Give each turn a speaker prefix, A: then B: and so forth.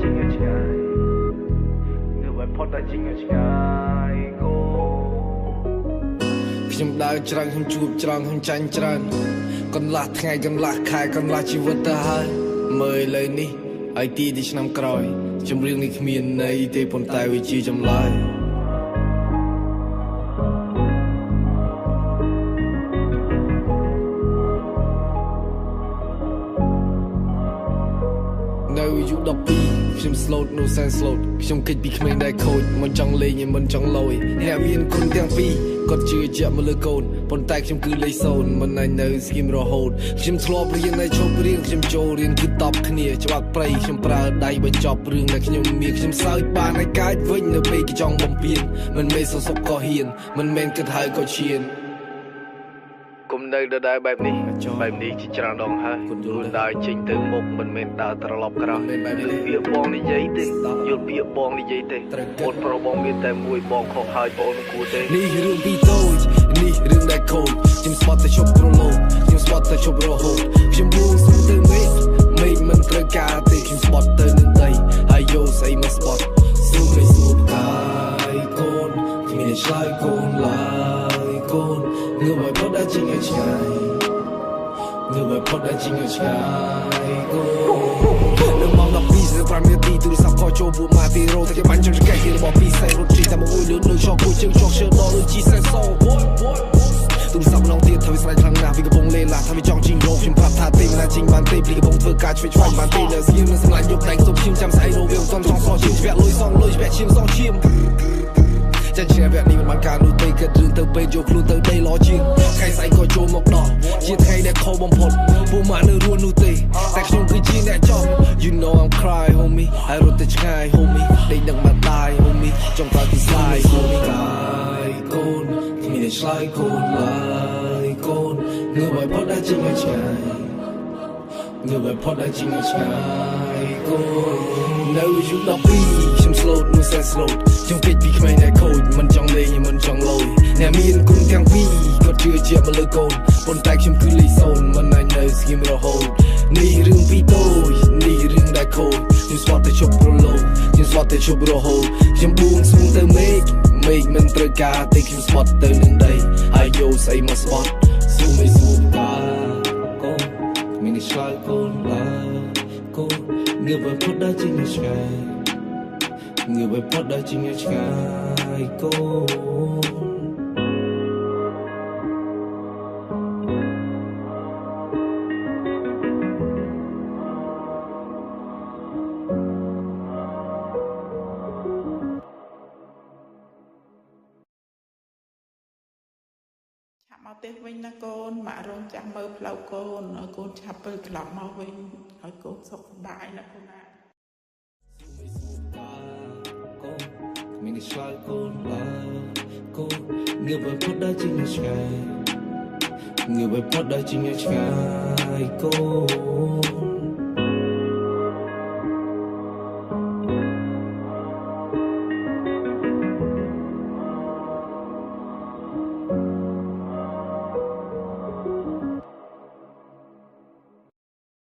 A: chính ở trái người vậy phật đã chính ở trái cô
B: ខ្ញុំដើរច្រាំងខ្ញុំជួបច្រងខ្ញុំចាញ់ច្រើនកន្លះថ្ងៃកន្លះខែកន្លះជីវិតទៅហើយមើលឥឡូវនេះហើយទីឆ្នាំក្រោយចម្រៀងនេះគ្មានន័យទេប៉ុន្តែវាជាចម្លើយនៅអាយុ12ខ្ញុំ slot នោះសែន slot ខ្ញុំគិតពីក្មេងដែលខូចមិនចង់លេងមិនចង់លយអ្នកមានគុណទាំងពីរគាត់ជឿជាក់មកលើកូនប៉ុន្តែខ្ញុំគឺលេខ0មិនអាចនៅស្គីមរហូតខ្ញុំធ្លាប់រៀននៅឈប់រៀនខ្ញុំចូលរៀនគឺតបគ្នាច្បាប់ប្រៃខ្ញុំប្រើដៃបញ្ចប់រឿងដែលខ្ញុំមានខ្ញុំសើចបានឲ្យកាយវិញនៅពេលគេចង់បំពេញមិនមែនសុកក៏ហ៊ានមិនមែនគិតហើយក៏ឈានគុំនៅដដែលបែបនេះជាច្រើនដងហើយខ្លួនដើរចេញទៅមុខមិនមែនដើរត្រឡប់ក្រោយយល់ពាក្យបងនិយាយទេយល់ពាក្យបងនិយាយទេអូនប្រុសបងមានតែមួយបងខុសហើយបងមិនគួរទេនេះរឿងពីតូចនេះរឿងដែលខូចខ្ញុំស្បត់តែជប់ប្រឡូតខ្ញុំស្បត់តែជប់រហូតខ្ញុំបួងសួងទៅមេឃមិនត្រូវការទេខ្ញុំស្បត់ទៅនឹងដីហើយយកស្អីមកស្បត់សួរមិនសួរកាយកូនគ្មានឆ្លើយកូនឡើយកូនងើបឲ្យផុតដល់ជាងឲ្យឆ្ងាយងើបឲ្យផុតដល់ជាងឲ្យឆ្ងាយកូននៅម៉ោង12:05នាទីទូរស័ព្ទក៏ចូលពួកម៉ាទីរ៉ូតែគេបាញ់ចង្កេះគេរបស់ពីសែរត់ជីតែមួយលឿនដូចឆក់គួយជើងឆក់ឈើដល់ដូចជីសែសោទូរស័ព្ទម្ដងទៀតថាវាស្លាញ់ខ្លាំងណាស់វាកំពុងលេងឡាថាវាចង់ជីងរោខ្ញុំប្រាប់ថាទេមិនអាចជីងបានទេព្រីកំពុងធ្វើការឆ្វេងឆ្វាយបានទេនៅស្ងៀមនឹងសម្លាញ់យកដៃស្ទប់ឈាមចាំស្អីរោវាមិនទាន់ចង់សោះឈាមជ្រះលុយសងលុយជ្រះឈាមសងឈាមចាញ់ឈ្នះវគ្គនេះមិនបានការនោះទេគិតរឿងទៅពេលយកខ្លួនទៅដេឡជាងថ្ងៃស្អែកក៏ចូលមកដល់ជាថ្ងៃដែលខុសបំផុតពួកម៉ាក់នៅរស់នោះទេតែខ្ញុំគឺជាអ្នកចំ You know I'm cry homie ហើយរត់ទៅឆ្ងាយ homie ដេកដឹងមកដាយ homie ចង់កើតពីស្លាយ homie កាយកូនគ្មានឆ្លើយកូនឡើយកូនងើបឲ្យផុតដល់ជាងឲ្យឆ្ងាយងើបឲ្យផុតដល់ជាងឲ្យឆ្ងាយកូននៅអាយុ12ខ្ញុំ slot នោះសែ slot ខ្ញុំគិតពីក្មេងដែលខូចមិនចង់លេងមិនចង់លយអ្នកមានគុណទាំងពីរគាត់ជឿជាក់មកលើកូនប៉ុន្តែខ្ញុំគឺលេខ0មិនអាចនៅស្ងៀមរហូតនេះរឿងពីតូចនេះរឿងដែលខូចខ្ញុំស្បត់តែជប់ប្រឡូតខ្ញុំស្បត់តែជប់រហូតខ្ញុំបួងសួងទៅមេឃមិនត្រូវការទេខ្ញុំស្បត់ទៅនឹងដីហើយយកស្អីមកស្បត់សួរមិនសួរកាកូនមានឆ្លើយកូនឡើយកូនងើបផុតដល់ជាងឆ្ងាយងើបផុតដល់ជាងឆ្ងាយកូន
C: មកទេវិញណាកូនម៉ាក់រងចាំមើលផ្លូវកូនឲ្យកូនឆាប់ទៅត្រឡប់មកវិញឲ្យកូនសុខសប្បាយណាកូនណា
B: កូនមានឆ្លើយកូនឡើយកូនងើបឲ្យផុតដល់ជាងឆ្ងាយងើបឲ្យផុតដល់ជាងឆ្ងាយកូន